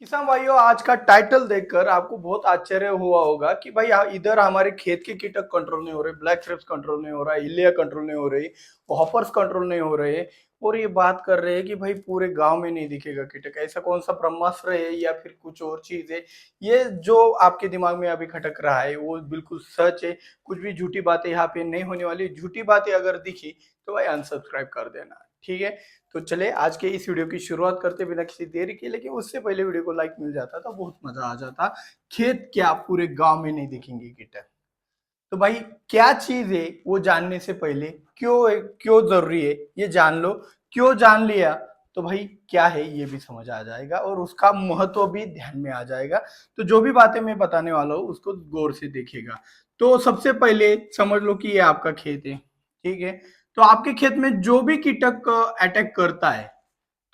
किसान भाइयों, आज का टाइटल देखकर आपको बहुत आश्चर्य हुआ होगा कि भाई इधर हमारे खेत के कीटक कंट्रोल नहीं हो रहे, ब्लैक थ्रिप्स कंट्रोल नहीं हो रहा, इलिया कंट्रोल नहीं हो रही, हॉपर्स कंट्रोल नहीं हो रहे। और ये बात कर रहे हैं कि भाई पूरे गांव में नहीं दिखेगा कीटक। ऐसा कौन सा ब्रह्मास्त्र है या फिर कुछ और चीज है? ये जो आपके दिमाग में अभी खटक रहा है वो बिल्कुल सच है। कुछ भी झूठी बातें यहाँ पे नहीं होने वाली। झूठी बातें अगर दिखी तो भाई अनसब्सक्राइब कर देना, ठीक है? तो चले आज के इस वीडियो की शुरुआत करते बिना किसी देरी के। लेकिन उससे पहले वीडियो को लाइक मिल जाता तो बहुत मजा आ जाता। खेत क्या पूरे गांव में नहीं दिखेंगे कीटक? तो भाई क्या चीज है वो जानने से पहले क्यों जरूरी है ये जान लो। क्यों जान लिया तो भाई क्या है ये भी समझ आ जाएगा और उसका महत्व भी ध्यान में आ जाएगा। तो जो भी बातें मैं बताने वाला हूँ उसको गौर से देखिएगा। तो सबसे पहले समझ लो कि ये आपका खेत है, ठीक है? तो आपके खेत में जो भी कीटक अटैक करता है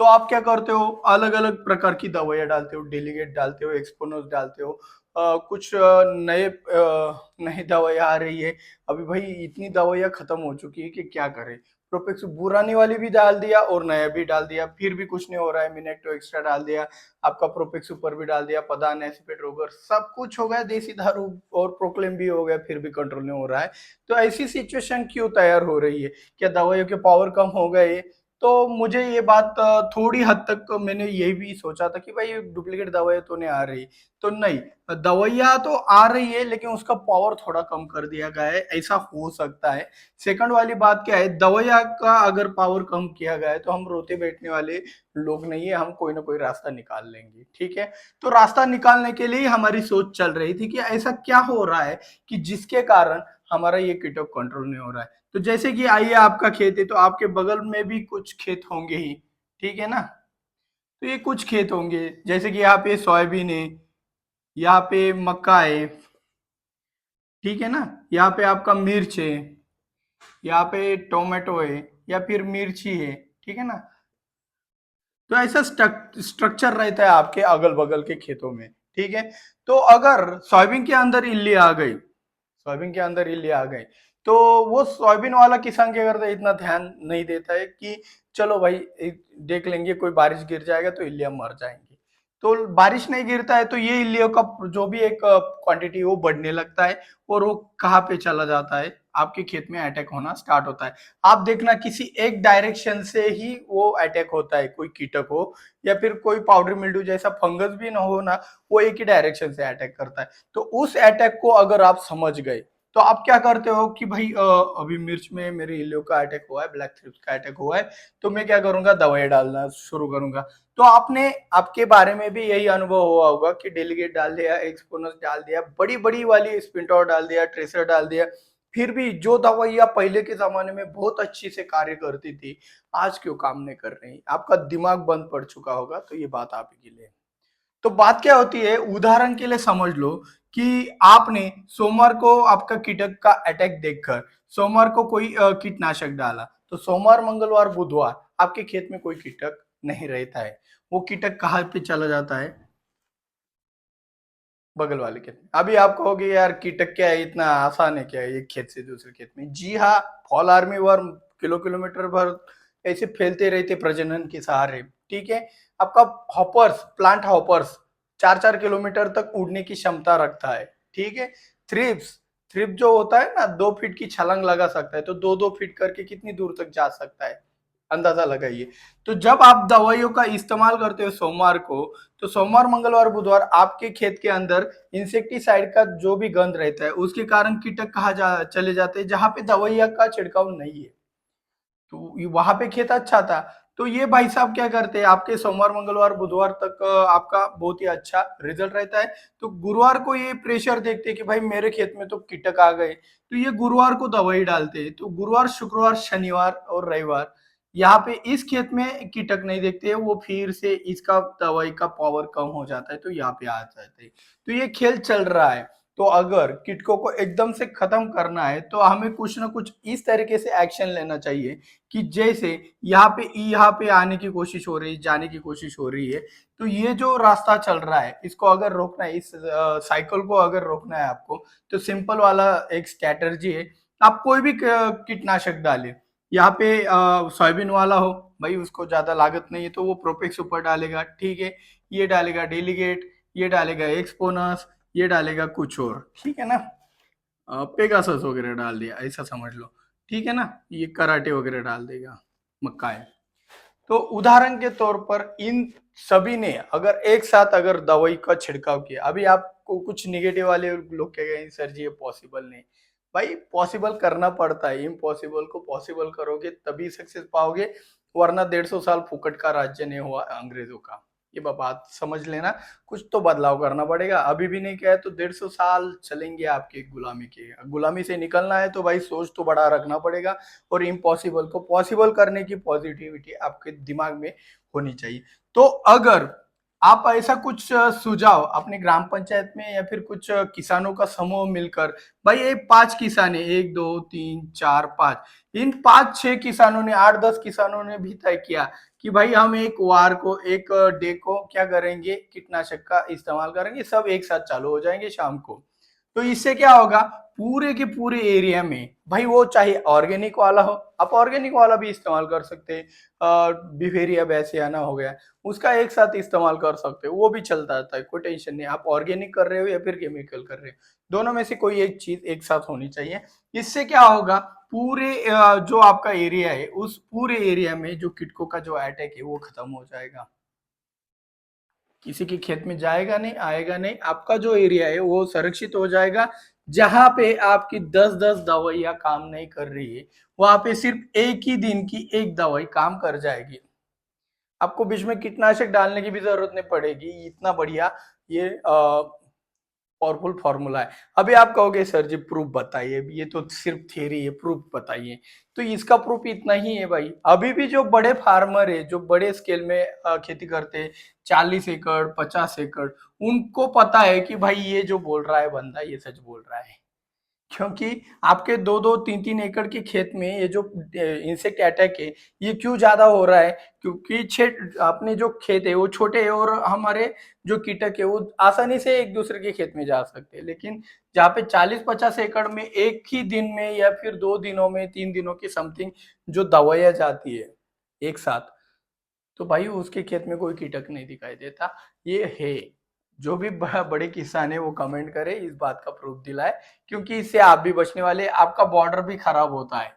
तो आप क्या करते हो? अलग अलग प्रकार की दवाइयां डालते हो, डेलीगेट डालते हो, एक्सपोनोस डालते हो। कुछ नई दवाइयां आ रही है। अभी भाई इतनी दवाइयां खत्म हो चुकी है कि क्या करें। प्रोपेक्स पुरानी वाली भी डाल दिया और नया भी डाल दिया, फिर भी कुछ नहीं हो रहा है। मिनेक्टो एक्स्ट्रा डाल दिया, आपका प्रोपेक्स सुपर भी डाल दिया, पदान एसिपेट रोगर सब कुछ हो गया, देसी दारू और प्रोक्लेम भी हो गया, फिर भी कंट्रोल नहीं हो रहा है। तो ऐसी सिचुएशन क्यों तैयार हो रही है? क्या दवाइयों के पावर कम हो गए? तो मुझे ये बात थोड़ी हद तक मैंने ये भी सोचा था कि भाई डुप्लीकेट दवाइयाँ तो नहीं आ रही। तो नहीं, दवाइयाँ तो आ रही है लेकिन उसका पावर थोड़ा कम कर दिया गया है, ऐसा हो सकता है। सेकंड वाली बात क्या है, दवाइयाँ का अगर पावर कम किया गया है तो हम रोते बैठने वाले लोग नहीं है, हम कोई ना कोई रास्ता निकाल लेंगे, ठीक है? तो रास्ता निकालने के लिए हमारी सोच चल रही थी कि ऐसा क्या हो रहा है कि जिसके कारण हमारा ये कीटक कंट्रोल नहीं हो रहा है। तो जैसे कि आइए, आपका खेत है तो आपके बगल में भी कुछ खेत होंगे ही, ठीक है ना? तो ये कुछ खेत होंगे, जैसे कि यहाँ पे सोयाबीन है, यहाँ पे मक्का है, ठीक है ना? यहाँ पे आपका मिर्च है, यहाँ पे टोमेटो है, या फिर मिर्ची है, ठीक है ना? तो ऐसा स्ट्रक्चर रहता है आपके अगल बगल के खेतों में, ठीक है? तो अगर सोयाबीन के अंदर इल्ली आ गई, सोयाबीन के अंदर इल्ली आ गई, तो वो सोयाबीन वाला किसान क्या करता है, इतना ध्यान नहीं देता है कि चलो भाई देख लेंगे, कोई बारिश गिर जाएगा तो इल्लियां मर जाएंगी। तो बारिश नहीं गिरता है तो ये इल्लियों का जो भी एक क्वांटिटी वो बढ़ने लगता है और वो कहाँ पे चला जाता है, आपके खेत में अटैक होना स्टार्ट होता है। आप देखना किसी एक डायरेक्शन से ही वो अटैक होता है, कोई कीटक हो या फिर कोई पाउडर मिल्ड्यू जैसा फंगस भी ना हो ना, वो एक ही डायरेक्शन से अटैक करता है। तो उस अटैक को अगर आप समझ गए तो आप क्या करते हो कि भाई अभी मिर्च में मेरे इलियो का अटैक हुआ है, ब्लैक थ्रिप्स का अटैक हुआ है, तो मैं क्या करूंगा, दवाई डालना शुरू करूंगा। तो आपने आपके बारे में भी यही अनुभव हुआ होगा कि डेलीगेट डाल दिया, एक्सपोनस डाल दिया, बड़ी बड़ी वाली स्पिंटोर डाल दिया, ट्रेसर डाल दिया, फिर भी जो दवाइयां पहले के जमाने में बहुत अच्छी से कार्य करती थी आज क्यों काम नहीं कर रही? आपका दिमाग बंद पड़ चुका होगा। तो ये बात आप ही के लिए। तो बात क्या होती है, उदाहरण के लिए समझ लो कि आपने सोमवार को आपका कीटक का अटैक देखकर सोमवार को कोई कीटनाशक डाला, तो सोमवार मंगलवार बुधवार आपके खेत में कोई कीटक नहीं रहता है। वो कीटक कहाँ पे चला जाता है? बगल वाले खेत में। अभी आप कहोगे यार कीटक क्या है, इतना आसान है क्या एक खेत से दूसरे खेत में? जी हाँ, फॉल आर्मी वर्म किलोमीटर भर ऐसे फैलते रहते प्रजनन के सहारे, ठीक है? आपका हॉपर्स, प्लांट हॉपर्स 4-4 किलोमीटर तक उड़ने की क्षमता रखता है, ठीक है? थ्रिप्स, थ्रिप जो होता है ना, 2 फीट की छलांग लगा सकता है, तो 2-2 फीट करके कितनी दूर तक जा सकता है, अंदाजा लगाइए। तो जब आप दवाइयों का इस्तेमाल करते हो सोमवार को, तो सोमवार मंगलवार बुधवार आपके खेत के अंदर इंसेक्टिसाइड का जो भी गंध रहता है उसके कारण कीटक कहाँ चले जाते हैं, जहां पे दवाइया का छिड़काव नहीं है। तो वहां पे खेत अच्छा था। तो ये भाई साहब क्या करते हैं, आपके सोमवार मंगलवार बुधवार तक आपका बहुत ही अच्छा रिजल्ट रहता है। तो गुरुवार को ये प्रेशर देखते हैं कि भाई मेरे खेत में तो कीटक आ गए, तो ये गुरुवार को दवाई डालते हैं। तो गुरुवार शुक्रवार शनिवार और रविवार यहाँ पे इस खेत में कीटक नहीं देखते हैं, वो फिर से इसका दवाई का पावर कम हो जाता है तो यहाँ पे आ जाते हैं। तो ये खेल चल रहा है। तो अगर कीटकों को एकदम से खत्म करना है तो हमें कुछ ना कुछ इस तरीके से एक्शन लेना चाहिए कि जैसे यहाँ पे आने की कोशिश हो रही है, जाने की कोशिश हो रही है, तो ये जो रास्ता चल रहा है इसको अगर रोकना है, इस साइकिल को अगर रोकना है आपको, तो सिंपल वाला एक स्ट्रैटेजी है। आप कोई भी कीटनाशक डालें, यहाँ पे सोयाबीन वाला हो, भाई उसको ज्यादा लागत नहीं है तो वो प्रोपेक्स सुपर डालेगा, ठीक है? ये डालेगा डेलीगेट, ये डालेगा एक्सपोनस, ये डालेगा कुछ और, ठीक है ना। पेगासस वगैरह डाल दिया ऐसा समझ लो, ठीक है ना। ये कराटे वगैरह डाल देगा, मक्का है। तो उदाहरण के तौर पर इन सभी ने अगर एक साथ अगर दवाई का छिड़काव किया, अभी आपको कुछ निगेटिव वाले लोग कहेंगे सर जी ये पॉसिबल नहीं। भाई पॉसिबल करना पड़ता है, इम्पॉसिबल को पॉसिबल करोगे तभी सक्सेस पाओगे, वरना 150 साल फुकट का राज्य नहीं हुआ अंग्रेजों का। ये बात समझ लेना, कुछ तो बदलाव करना पड़ेगा। अभी भी नहीं किया है तो 150 साल चलेंगे आपके गुलामी के। गुलामी से निकलना है तो भाई सोच तो बड़ा रखना पड़ेगा, और इम्पॉसिबल को पॉसिबल करने की पॉजिटिविटी आपके दिमाग में होनी चाहिए। तो अगर आप ऐसा कुछ सुझाव अपने ग्राम पंचायत में या फिर कुछ किसानों का समूह मिलकर, भाई ये 5 किसान है, 1 2 3 4 5, इन 5 6 किसानों ने 8 10 किसानों ने भी तय किया कि भाई हम एक वार को एक डे को क्या करेंगे, कीटनाशक का इस्तेमाल करेंगे, सब एक साथ चालू हो जाएंगे शाम को। तो इससे क्या होगा, पूरे के पूरे एरिया में, भाई वो चाहे ऑर्गेनिक वाला हो, आप ऑर्गेनिक वाला भी इस्तेमाल कर सकते हैं, बिफेरिया बैसियाना हो गया, उसका एक साथ इस्तेमाल कर सकते हो, वो भी चलता रहता है, कोई टेंशन नहीं। आप ऑर्गेनिक कर रहे हो या फिर केमिकल कर रहे हो, दोनों में से कोई एक चीज एक साथ होनी चाहिए। इससे क्या होगा, पूरे जो आपका एरिया है उस पूरे एरिया में जो कीटकों का जो अटैक है वो खत्म हो जाएगा। किसी के खेत में जाएगा नहीं, आएगा नहीं, आपका जो एरिया है वो सुरक्षित हो जाएगा। जहां पे आपकी 10 10 दवाइयां काम नहीं कर रही है, वहां पे सिर्फ एक ही दिन की एक दवाई काम कर जाएगी। आपको बीच में कीटनाशक डालने की भी जरूरत नहीं पड़ेगी, इतना बढ़िया ये पावरफुल फॉर्मूला है। अभी आप कहोगे सर जी प्रूफ बताइए, ये तो सिर्फ थ्योरी है, प्रूफ बताइए। तो इसका प्रूफ इतना ही है भाई, अभी भी जो बड़े फार्मर है, जो बड़े स्केल में खेती करते हैं, 40 एकड़ 50 एकड़, उनको पता है कि भाई ये जो बोल रहा है बंदा ये सच बोल रहा है। क्योंकि आपके 2 2 3 3 एकड़ के खेत में ये जो इंसेक्ट अटैक है ये क्यों ज्यादा हो रहा है, क्योंकि अपने जो खेत है वो छोटे है, और हमारे जो कीटक है वो आसानी से एक दूसरे के खेत में जा सकते हैं। लेकिन जहाँ पे 40 50 एकड़ में एक ही दिन में या फिर 2 दिनों में 3 दिनों की समथिंग जो दवाइयाँ जाती है एक साथ, तो भाई उसके खेत में कोई कीटक नहीं दिखाई देता। ये है, जो भी बड़े किसान है वो कमेंट करे, इस बात का प्रूफ दिलाए, क्योंकि इससे आप भी बचने वाले, आपका बॉर्डर भी खराब होता है,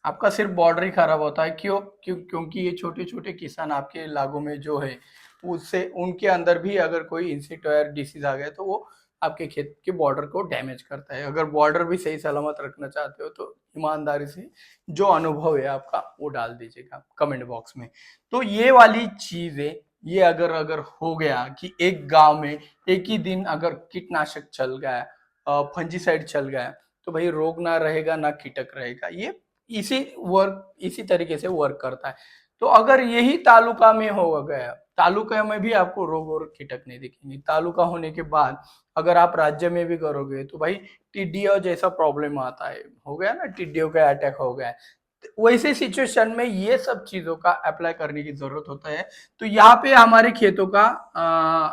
आपका सिर्फ बॉर्डर ही खराब होता है। क्योंकि ये छोटे छोटे किसान आपके इलाकों में जो है, उससे उनके अंदर भी अगर कोई इंसेक्ट या डिसीज आ गया तो वो आपके खेत के बॉर्डर को डैमेज करता है। अगर बॉर्डर भी सही सलामत रखना चाहते हो तो ईमानदारी से जो अनुभव है आपका वो डाल दीजिएगा कमेंट बॉक्स में। तो ये वाली चीज है, ये अगर अगर हो गया कि एक गांव में एक ही दिन अगर कीटनाशक चल गया, फंजीसाइड चल गया, तो भाई रोग ना रहेगा ना कीटक रहेगा। ये इसी तरीके से वर्क करता है। तो अगर यही तालुका में हो गया, तालुका में भी आपको रोग और कीटक नहीं दिखेंगे। तालुका होने के बाद अगर आप राज्य में भी करोगे तो भाई टिड्डियों जैसा प्रॉब्लम आता है, हो गया ना, टिड्डियों का अटैक हो गया है, तो वैसे सिचुएशन में ये सब चीजों का अप्लाई करने की जरूरत होता है। तो यहाँ पे हमारे खेतों का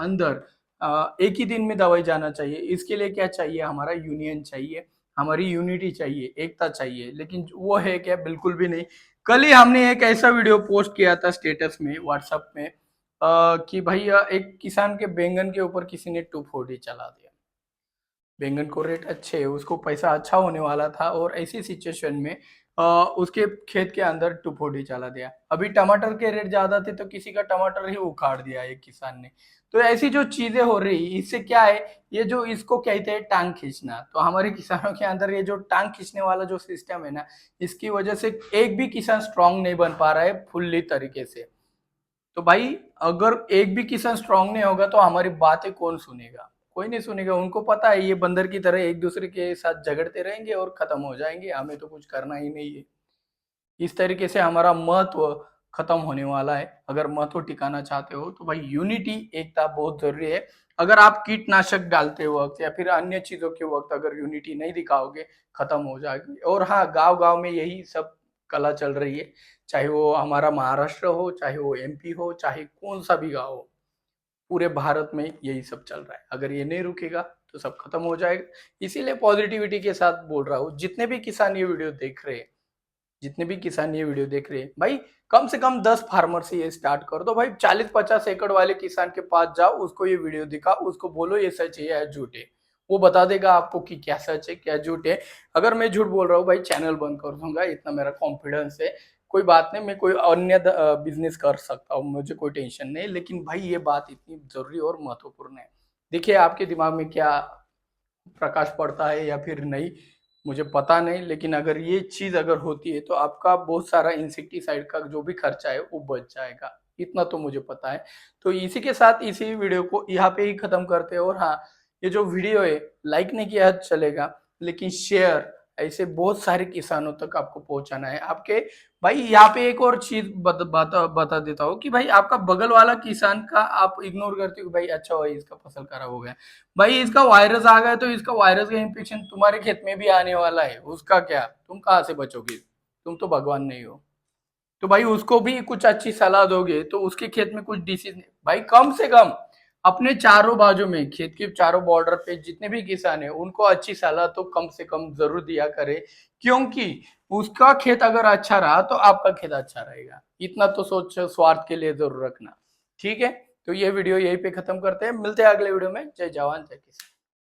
अंदर एक ही दिन में दवाई जाना चाहिए। इसके लिए क्या चाहिए, हमारा यूनियन चाहिए, हमारी यूनिटी चाहिए, एकता चाहिए, लेकिन वो है क्या, बिल्कुल भी नहीं। कल ही हमने एक ऐसा वीडियो पोस्ट किया था स्टेटस में व्हाट्सएप में, कि भाई एक किसान के बैंगन के ऊपर किसी ने 240 चला दिया। बैंगन को रेट अच्छे है, उसको पैसा अच्छा होने वाला था, और ऐसी सिचुएशन में उसके खेत के अंदर 240 चला दिया। अभी टमाटर के रेट ज्यादा थे तो किसी का टमाटर ही उखाड़ दिया एक किसान ने। तो ऐसी जो चीजें हो रही, इससे क्या है, ये जो इसको कहते हैं टांग खींचना, तो हमारे किसानों के अंदर ये जो टांग खींचने वाला जो सिस्टम है ना, इसकी वजह से एक भी किसान स्ट्रांग नहीं बन पा रहा है फुल्ली तरीके से। तो भाई अगर एक भी किसान स्ट्रांग नहीं होगा तो हमारी बातें कौन सुनेगा, कोई नहीं सुनेगा। उनको पता है ये बंदर की तरह एक दूसरे के साथ झगड़ते रहेंगे और खत्म हो जाएंगे, हमें तो कुछ करना ही नहीं है। इस तरीके से हमारा महत्व खत्म होने वाला है। अगर महत्व टिकाना चाहते हो तो भाई यूनिटी, एकता बहुत जरूरी है। अगर आप कीटनाशक डालते वक्त या फिर अन्य चीजों के वक्त अगर यूनिटी नहीं दिखाओगे, खत्म हो जाएगी। और हाँ, गांव गांव में यही सब कला चल रही है, चाहे वो हमारा महाराष्ट्र हो, चाहे वो एमपी हो, चाहे कौन सा भी गाँव हो, पूरे भारत में यही सब चल रहा है। अगर ये नहीं रुकेगा तो सब खत्म हो जाएगा। इसीलिए पॉजिटिविटी के साथ बोल रहा हूँ, जितने भी किसान ये वीडियो देख रहे हैं, जितने भी किसान ये वीडियो देख रहे हैं भाई, कम से कम 10 फार्मर से ये स्टार्ट कर दो भाई। 40-50 एकड़ वाले किसान के पास जाओ, उसको ये वीडियो दिखा, उसको बोलो ये सच है या झूठ है। वो बता देगा आपको कि क्या सच है क्या झूठ है। अगर मैं झूठ बोल रहा हूँ भाई, चैनल बंद कर दूंगा, इतना मेरा कॉन्फिडेंस है। कोई बात नहीं, मैं कोई अन्य बिजनेस कर सकता हूँ, मुझे कोई टेंशन नहीं। लेकिन भाई ये बात इतनी जरूरी और महत्वपूर्ण है। देखिए आपके दिमाग में क्या प्रकाश पड़ता है या फिर नहीं, मुझे पता नहीं, लेकिन अगर ये चीज अगर होती है तो आपका बहुत सारा इंसेक्टिसाइड का जो भी खर्चा है वो बच जाएगा, इतना तो मुझे पता है। तो इसी के साथ इसी वीडियो को यहाँ पे ही खत्म करते हैं। और हाँ, ये जो वीडियो है, लाइक नहीं किया चलेगा, लेकिन शेयर ऐसे बहुत सारे किसानों तक आपको पहुंचाना है आपके। भाई यहाँ पे एक और चीज बता देता हूँ कि भाई आपका बगल वाला किसान का आप इग्नोर करते हो, भाई अच्छा भाई इसका फसल खराब हो गया, भाई इसका वायरस आ गया तो इसका वायरस का इन्फेक्शन तुम्हारे खेत में भी आने वाला है, उसका क्या, तुम कहाँ से बचोगे, तुम तो भगवान नहीं हो। तो भाई उसको भी कुछ अच्छी सलाह दोगे तो उसके खेत में कुछ डिसीज नहीं, भाई कम से कम अपने चारों बाजू में, खेत के चारों बॉर्डर पे जितने भी किसान है उनको अच्छी सलाह तो कम से कम जरूर दिया करे, क्योंकि उसका खेत अगर अच्छा रहा तो आपका खेत अच्छा रहेगा, इतना तो सोच स्वार्थ के लिए जरूर रखना। ठीक है, तो ये वीडियो यहीं पे खत्म करते हैं, मिलते हैं अगले वीडियो में। जय जवान जय किसान।